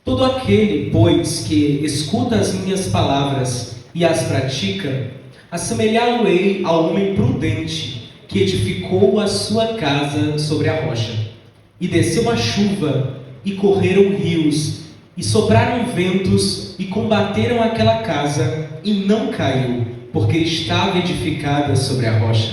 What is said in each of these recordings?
Todo aquele, pois, que escuta as minhas palavras e as pratica, assemelhá-lo-ei ao homem prudente que edificou a sua casa sobre a rocha. E desceu a chuva, e correram rios, e sopraram ventos, e combateram aquela casa, e não caiu, porque estava edificada sobre a rocha.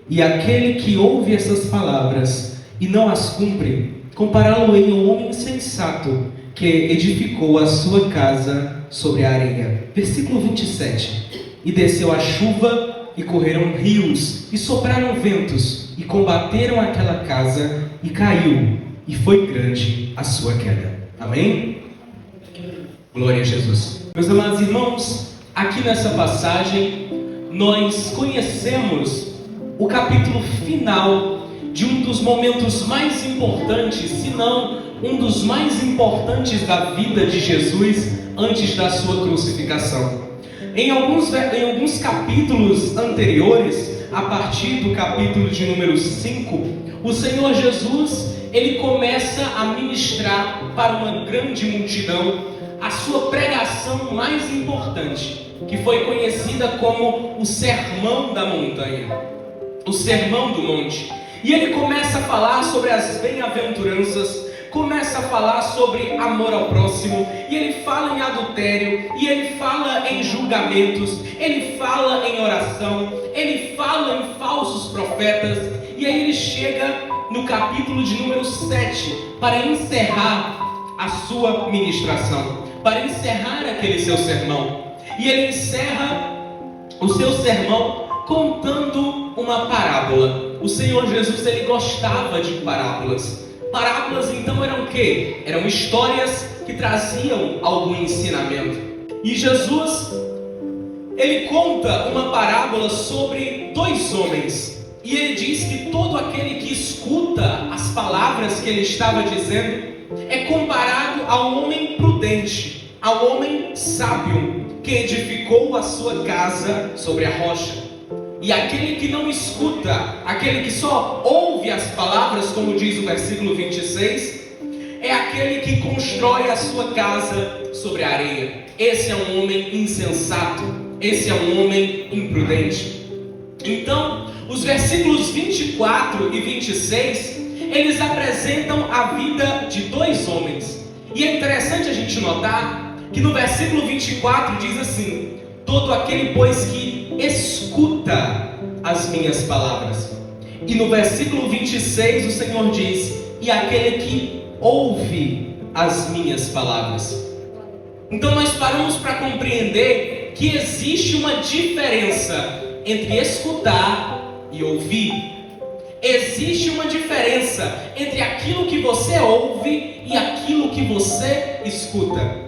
E aquele que ouve essas palavras e não as cumpre, compará-lo-ei ao homem insensato que edificou a sua casa sobre a areia. Versículo 27. E desceu a chuva, e correram rios, e sopraram ventos, e combateram aquela casa, e caiu, e foi grande a sua queda. Amém? Glória a Jesus. Meus amados irmãos, aqui nessa passagem, nós conhecemos o capítulo final de um dos momentos mais importantes, se não um dos mais importantes da vida de Jesus antes da sua crucificação. Em alguns capítulos anteriores, a partir do capítulo de número 5, o Senhor Jesus, ele começa a ministrar para uma grande multidão a sua pregação mais importante, que foi conhecida como o Sermão da Montanha, o Sermão do Monte. E ele começa a falar sobre as bem-aventuranças, começa a falar sobre amor ao próximo, e ele fala em adultério, e ele fala em julgamentos, ele fala em oração, ele fala em falsos profetas, e aí ele chega no capítulo de número 7 para encerrar a sua ministração, para encerrar aquele seu sermão. E ele encerra o seu sermão contando uma parábola. O Senhor Jesus, ele gostava de parábolas. Parábolas então eram o quê? Eram histórias que traziam algum ensinamento. E Jesus, ele conta uma parábola sobre dois homens. E ele diz que todo aquele que escuta as palavras que ele estava dizendo é comparado ao homem prudente, ao homem sábio, que edificou a sua casa sobre a rocha. E aquele que não escuta, aquele que só ouve as palavras, como diz o versículo 26, é aquele que constrói a sua casa sobre a areia. Esse é um homem insensato, esse é um homem imprudente. Então, os versículos 24 e 26, eles apresentam a vida de dois homens. E é interessante a gente notar que no versículo 24 diz assim: todo aquele, pois, que escuta as minhas palavras. E no versículo 26 o Senhor diz: e aquele que ouve as minhas palavras. Então nós paramos para compreender que existe uma diferença entre escutar e ouvir. Existe uma diferença entre aquilo que você ouve e aquilo que você escuta.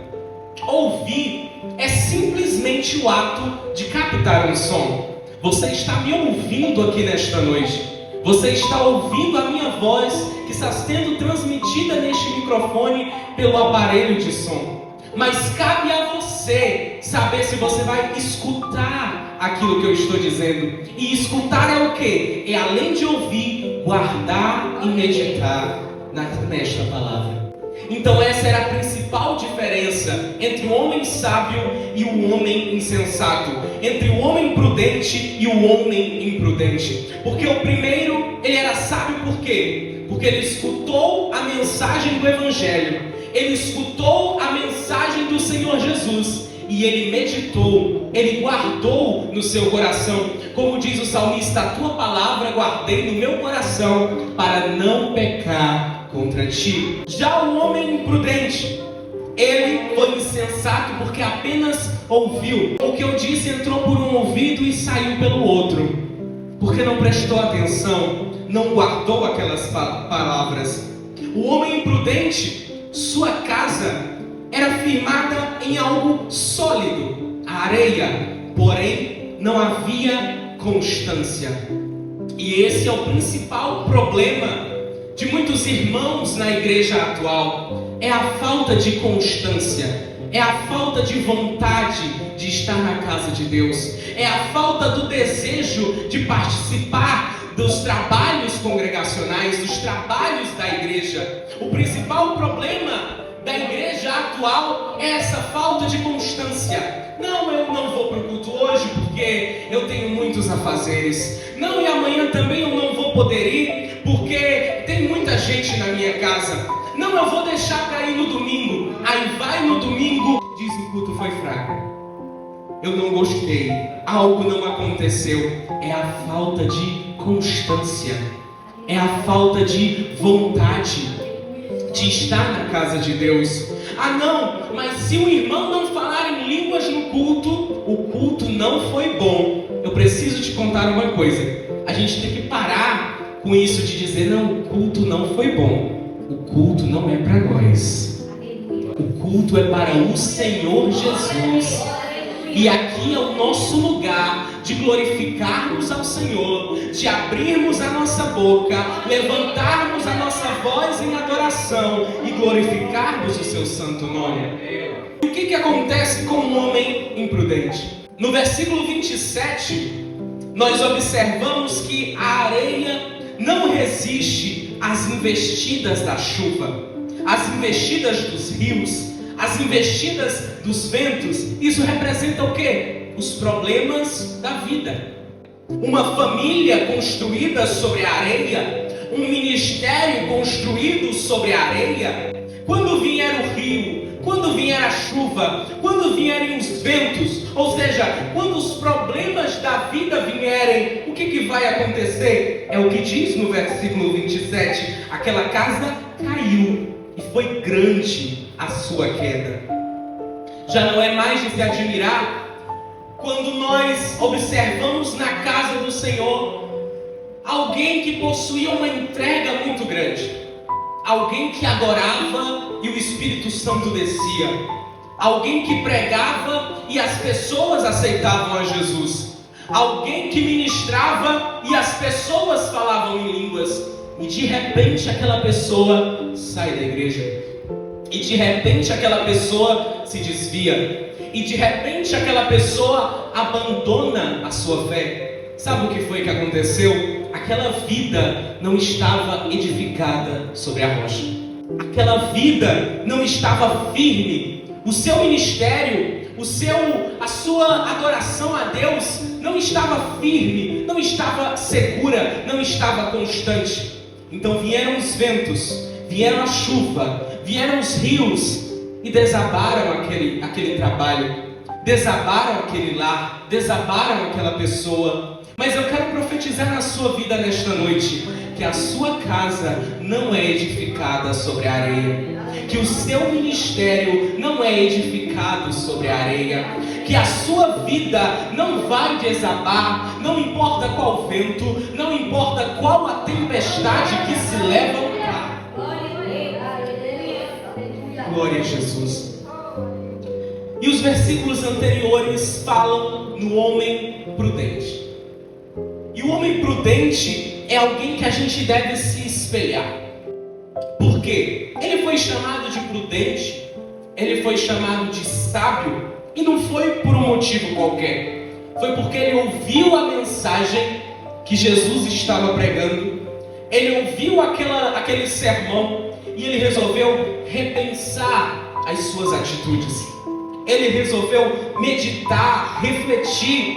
Ouvir é simplesmente o ato de captar um som. Você está me ouvindo aqui nesta noite. Você está ouvindo a minha voz que está sendo transmitida neste microfone pelo aparelho de som. Mas cabe a você saber se você vai escutar aquilo que eu estou dizendo. E escutar é o quê? É, além de ouvir, guardar e meditar nesta palavra. Então essa era a principal diferença entre o homem sábio e o homem insensato, entre o homem prudente e o homem imprudente. Porque o primeiro, ele era sábio por quê? Porque ele escutou a mensagem do Evangelho, ele escutou a mensagem do Senhor Jesus e ele meditou, ele guardou no seu coração. Como diz o salmista: a tua palavra guardei no meu coração para não pecar contra ti. Já o homem imprudente, ele foi insensato porque apenas ouviu. O que eu disse entrou por um ouvido e saiu pelo outro, porque não prestou atenção, não guardou aquelas palavras. O homem imprudente, sua casa era firmada em algo sólido, a areia, porém não havia constância. E esse é o principal problema de muitos irmãos na igreja atual, é a falta de constância, é a falta de vontade de estar na casa de Deus, é a falta do desejo de participar dos trabalhos congregacionais, dos trabalhos da igreja. O principal problema da igreja atual é essa falta de constância. Não, eu não vou para o culto hoje porque eu tenho muitos afazeres. Não, e amanhã também eu não vou poder ir porque tem muita gente na minha casa. Não, eu vou deixar para ir no domingo. Aí vai no domingo, diz o culto foi fraco. Eu não gostei, algo não aconteceu. É a falta de constância, é a falta de vontade de estar na casa de Deus. Ah não, mas se o irmão não falar em línguas no culto, o culto não foi bom. Eu preciso te contar uma coisa. A gente tem que parar com isso de dizer, não, o culto não foi bom. O culto não é para nós. O culto é para o Senhor Jesus. E aqui é o nosso lugar de glorificarmos ao Senhor, de abrirmos a nossa boca, levantarmos a nossa voz em adoração e glorificarmos o seu santo nome. O que acontece com um homem imprudente? No versículo 27, nós observamos que a areia não resiste às investidas da chuva, às investidas dos rios, as investidas dos ventos. Isso representa o quê? Os problemas da vida. Uma família construída sobre a areia, um ministério construído sobre a areia. Quando vier o rio, quando vier a chuva, quando vierem os ventos, ou seja, quando os problemas da vida vierem, o que vai acontecer? É o que diz no versículo 27, aquela casa caiu e foi grande a sua queda. Já não é mais de se admirar quando nós observamos na casa do Senhor alguém que possuía uma entrega muito grande, alguém que adorava e o Espírito Santo descia, alguém que pregava e as pessoas aceitavam a Jesus, alguém que ministrava e as pessoas falavam em línguas, e de repente aquela pessoa sai da igreja. E de repente aquela pessoa se desvia. E de repente aquela pessoa abandona a sua fé. Sabe o que foi que aconteceu? Aquela vida não estava edificada sobre a rocha. Aquela vida não estava firme. O seu ministério, a sua adoração a Deus não estava firme, não estava segura, não estava constante. Então vieram os ventos, vieram a chuva, vieram os rios e desabaram aquele trabalho, desabaram aquele lar, desabaram aquela pessoa. Mas eu quero profetizar na sua vida nesta noite, que a sua casa não é edificada sobre a areia, que o seu ministério não é edificado sobre a areia, que a sua vida não vai desabar, não importa qual vento, não importa qual a tempestade que se levantar. Glória a Jesus. E os versículos anteriores falam no homem prudente. E o homem prudente é alguém que a gente deve se espelhar. Por quê? Ele foi chamado de prudente, ele foi chamado de sábio, e não foi por um motivo qualquer. Foi porque ele ouviu a mensagem que Jesus estava pregando, ele ouviu aquele sermão e ele resolveu repensar as suas atitudes. Ele resolveu meditar, refletir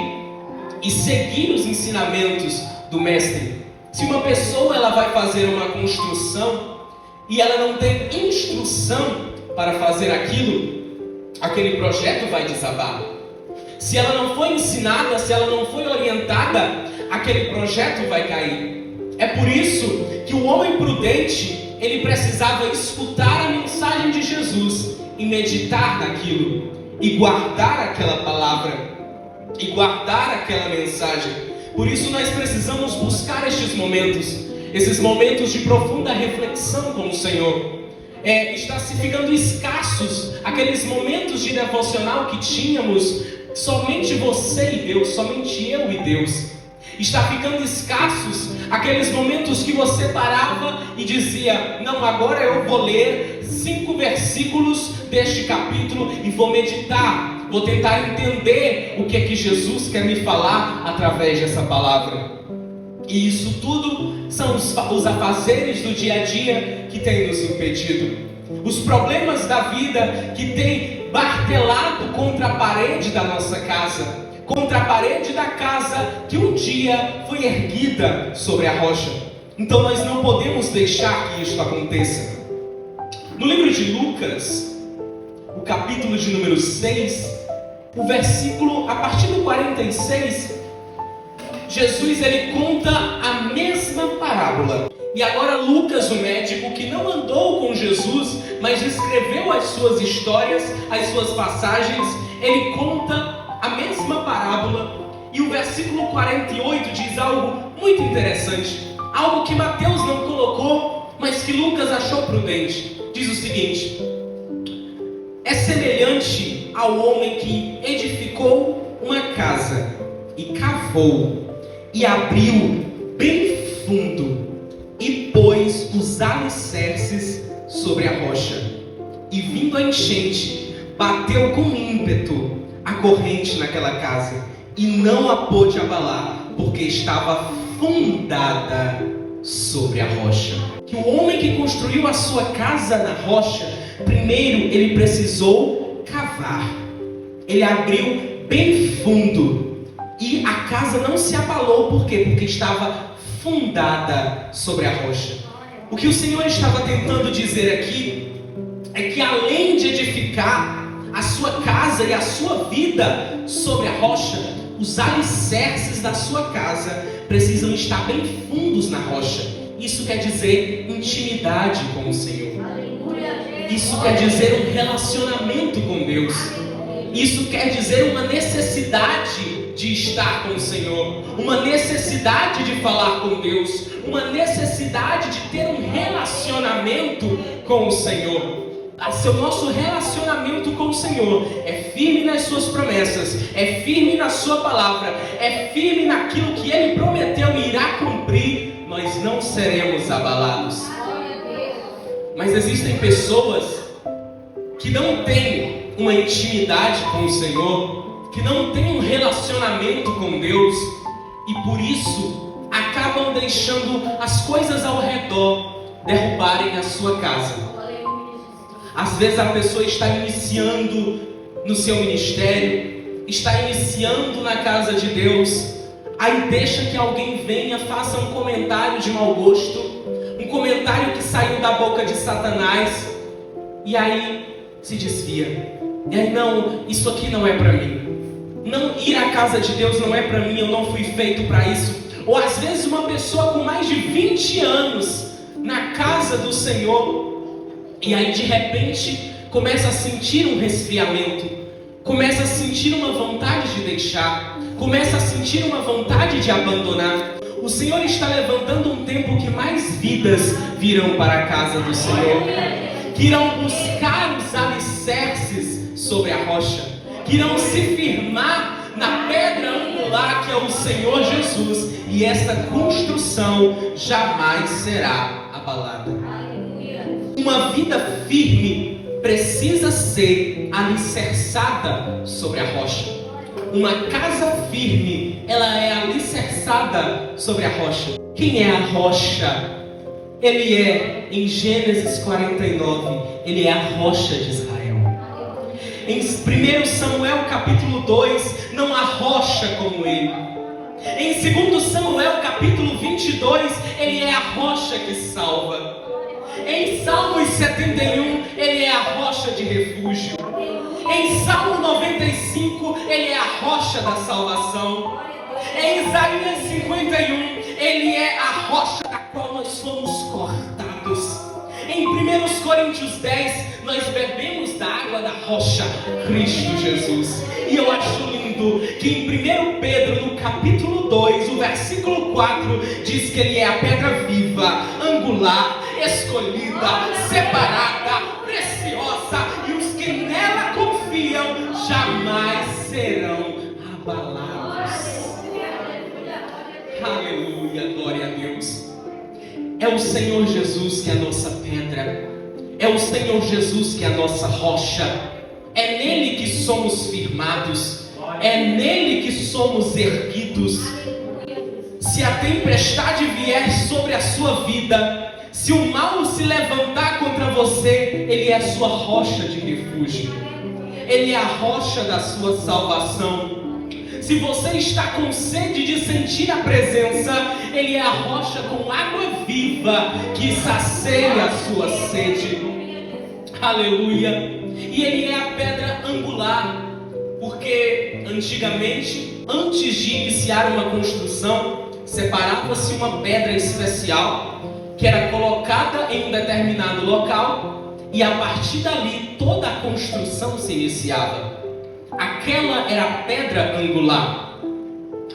e seguir os ensinamentos do mestre. Se uma pessoa ela vai fazer uma construção e ela não tem instrução para fazer aquilo, aquele projeto vai desabar. Se ela não foi ensinada, se ela não foi orientada, aquele projeto vai cair. É por isso que o homem prudente, ele precisava escutar a mensagem de Jesus e meditar naquilo, e guardar aquela palavra, e guardar aquela mensagem. Por isso nós precisamos buscar estes momentos, esses momentos de profunda reflexão com o Senhor. Está se ficando escassos aqueles momentos de devocional que tínhamos somente você e Deus, somente eu e Deus. Está ficando escassos aqueles momentos que você parava e dizia: não, agora eu vou ler 5 versículos deste capítulo e vou meditar, vou tentar entender o que é que Jesus quer me falar através dessa palavra. E isso tudo são os afazeres do dia a dia que tem nos impedido. os problemas da vida que tem martelado contra a parede da nossa casa, contra a parede da casa que um dia foi erguida sobre a rocha. Então nós não podemos deixar que isso aconteça. No livro de Lucas, o capítulo de número 6, o versículo, a partir do 46, Jesus ele conta a mesma parábola. E agora Lucas, o médico que não andou com Jesus, mas escreveu as suas histórias, as suas passagens, ele conta a mesma parábola. E o versículo 48 diz algo muito interessante, algo que Mateus não colocou, mas que Lucas achou prudente. Diz o seguinte: é semelhante ao homem que edificou uma casa e cavou e abriu bem fundo e pôs os alicerces sobre a rocha. E vindo a enchente, bateu com ímpeto a corrente naquela casa e não a pôde abalar, porque estava fundada sobre a rocha. Que o homem que construiu a sua casa na rocha, primeiro ele precisou cavar. Ele abriu bem fundo e a casa não se abalou. Por quê? Porque estava fundada sobre a rocha. O que o Senhor estava tentando dizer aqui é que além de edificar a sua casa e a sua vida sobre a rocha, os alicerces da sua casa precisam estar bem fundos na rocha. Isso quer dizer intimidade com o Senhor. Isso quer dizer um relacionamento com Deus. Isso quer dizer uma necessidade de estar com o Senhor, uma necessidade de falar com Deus, uma necessidade de ter um relacionamento com o Senhor. Se o nosso relacionamento com o Senhor é firme nas suas promessas, é firme na sua palavra, é firme naquilo que Ele prometeu e irá cumprir, nós não seremos abalados. Mas existem pessoas que não têm uma intimidade com o Senhor, que não têm um relacionamento com Deus, e por isso acabam deixando as coisas ao redor derrubarem a sua casa. Às vezes a pessoa está iniciando no seu ministério, está iniciando na casa de Deus, aí deixa que alguém venha, faça um comentário de mau gosto, um comentário que saiu da boca de Satanás, e aí se desvia. E aí, não, isso aqui não é para mim. Não, ir à casa de Deus não é para mim, eu não fui feito para isso. Ou às vezes uma pessoa com mais de 20 anos na casa do Senhor, e aí de repente começa a sentir um resfriamento, começa a sentir uma vontade de deixar, começa a sentir uma vontade de abandonar. O Senhor está levantando um tempo que mais vidas virão para a casa do Senhor, que irão buscar os alicerces sobre a rocha, que irão se firmar na pedra angular que é o Senhor Jesus, e esta construção jamais será abalada. Uma vida firme precisa ser alicerçada sobre a rocha. Uma casa firme, ela é alicerçada sobre a rocha. Quem é a rocha? Ele é, em Gênesis 49, ele é a rocha de Israel. Em 1 Samuel capítulo 2, não há rocha como ele. Em 2 Samuel capítulo 22, ele é a rocha que salva. Em Salmos 71, ele é a rocha de refúgio. Em Salmo 95, ele é a rocha da salvação. Em Isaías 51, ele é a rocha da qual nós fomos cortados. Em 1 Coríntios 10, nós bebemos da água da rocha, Cristo Jesus. E eu acho lindo que em 1 Pedro, no capítulo 2, o versículo 4, diz que ele é a pedra viva, angular, escolhida, separada, preciosa, e os que nela confiam jamais serão abalados. Aleluia, glória a Deus. É o Senhor Jesus que é a nossa pedra, é o Senhor Jesus que é a nossa rocha, é nele que somos firmados, é nele que somos erguidos. Se a tempestade vier sobre a sua vida, Se o mal se levantar contra você, Ele é a sua rocha de refúgio. Ele é a rocha da sua salvação. Se você está com sede de sentir a presença, Ele é a rocha com água viva que sacia a sua sede. Aleluia! E Ele é a pedra angular, porque antigamente, antes de iniciar uma construção, separava-se uma pedra especial que era colocada em um determinado local e a partir dali toda a construção se iniciava. Aquela era a pedra angular.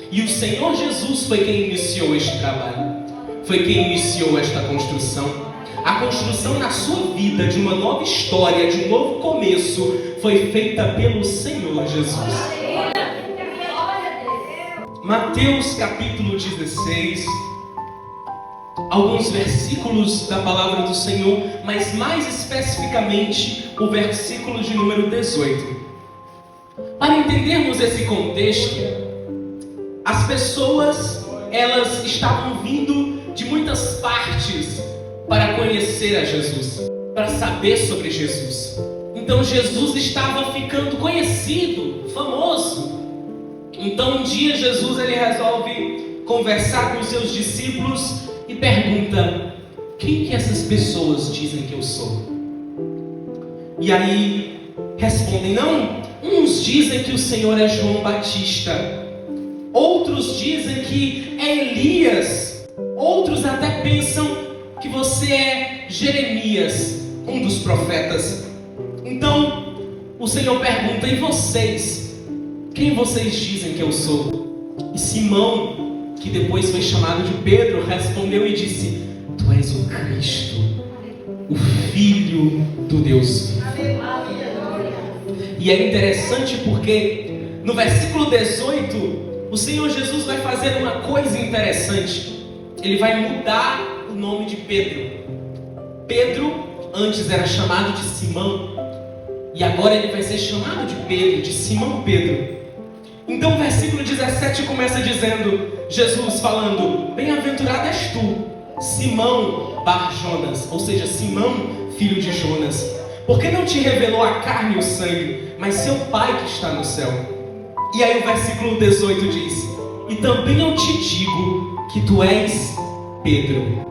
E o Senhor Jesus foi quem iniciou este trabalho. Foi quem iniciou esta construção. A construção na sua vida de uma nova história, de um novo começo, foi feita pelo Senhor Jesus. Mateus capítulo 16. Alguns versículos da palavra do Senhor, mas mais especificamente o versículo de número 18. Para entendermos esse contexto, as pessoas, elas estavam vindo de muitas partes para conhecer a Jesus, para saber sobre Jesus. Então Jesus estava ficando conhecido, famoso. Então um dia Jesus ele resolve conversar com os seus discípulos e pergunta: quem que essas pessoas dizem que eu sou? E aí respondem: não, uns dizem que o Senhor é João Batista, outros dizem que é Elias, outros até pensam que você é Jeremias, um dos profetas. Então o Senhor pergunta: e vocês? Quem vocês dizem que eu sou? E Simão, que depois foi chamado de Pedro, respondeu e disse: tu és o Cristo, o Filho do Deus vivo. E é interessante porque no versículo 18 o Senhor Jesus vai fazer uma coisa interessante. Ele vai mudar o nome de Pedro. Pedro antes era chamado de Simão, e agora ele vai ser chamado de Pedro, de Simão Pedro. Então o versículo 17 começa dizendo, Jesus falando: bem-aventurado és tu, Simão Bar-Jonas, ou seja, Simão, filho de Jonas, porque não te revelou a carne e o sangue, mas seu Pai que está no céu. E aí o versículo 18 diz: e também eu te digo que tu és Pedro.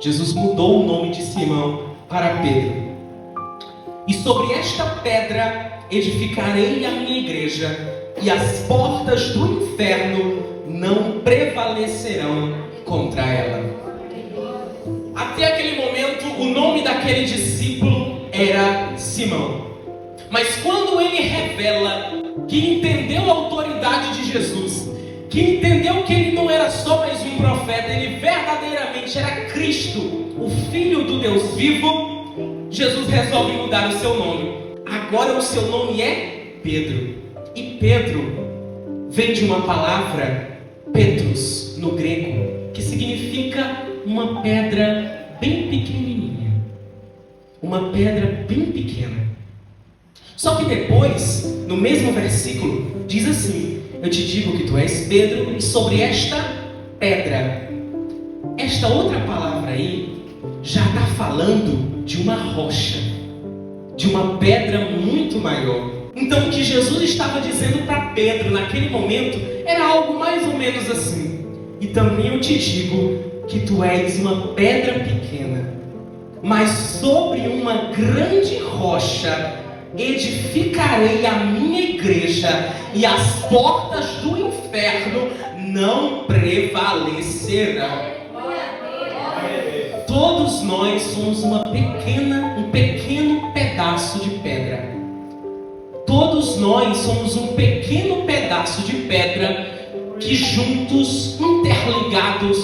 Jesus mudou o nome de Simão para Pedro. E sobre esta pedra edificarei a minha igreja, e as portas do inferno não prevalecerão contra ela. Até aquele momento, o nome daquele discípulo era Simão. Mas quando ele revela que entendeu a autoridade de Jesus, que entendeu que ele não era só mais um profeta, ele verdadeiramente era Cristo, o Filho do Deus vivo, Jesus resolve mudar o seu nome. Agora o seu nome é Pedro. E Pedro vem de uma palavra, Petros, no grego, que significa uma pedra bem pequenininha. Uma pedra bem pequena. Só que depois, no mesmo versículo, diz assim: eu te digo que tu és Pedro, e sobre esta pedra. Esta outra palavra aí já está falando de uma rocha, de uma pedra muito maior. Então o que Jesus estava dizendo para Pedro naquele momento era algo mais ou menos assim: e também eu te digo que tu és uma pedra pequena, mas sobre uma grande rocha edificarei a minha igreja, e as portas do inferno não prevalecerão. Todos nós somos um pequeno pedaço de pedra. Todos nós somos um pequeno pedaço de pedra que juntos, interligados,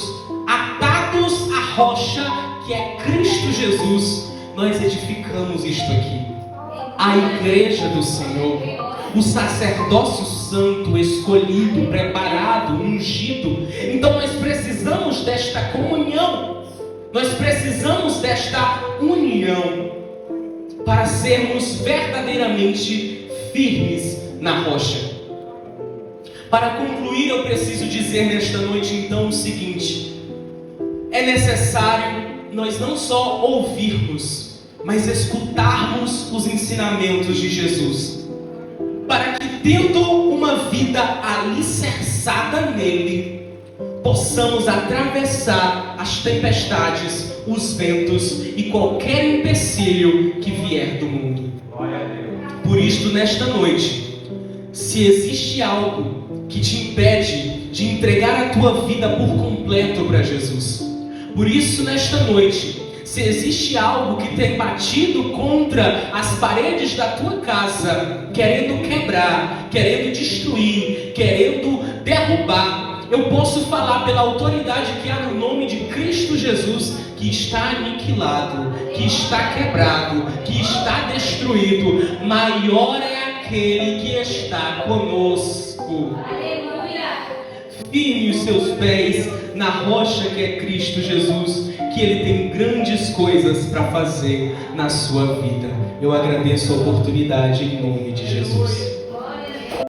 atados à rocha que é Cristo Jesus, nós edificamos isto aqui. A igreja do Senhor, o sacerdócio santo, escolhido, preparado, ungido. Então nós precisamos desta comunhão, nós precisamos desta união para sermos verdadeiramente firmes na rocha. Para concluir, eu preciso dizer nesta noite então o seguinte: é necessário nós não só ouvirmos, mas escutarmos os ensinamentos de Jesus, para que, tendo uma vida alicerçada nele, possamos atravessar as tempestades, os ventos e qualquer empecilho que vier do mundo. Por isto, nesta noite, se existe algo que te impede de entregar a tua vida por completo para Jesus, por isso, nesta noite, se existe algo que tem batido contra as paredes da tua casa, querendo quebrar, querendo destruir, querendo derrubar, eu posso falar pela autoridade que há no nome de Cristo Jesus, que está aniquilado, que está quebrado, que está destruído. Maior é aquele que está conosco. Firme os seus pés na rocha que é Cristo Jesus, que Ele tem grandes coisas para fazer na sua vida. Eu agradeço a oportunidade em nome de Jesus.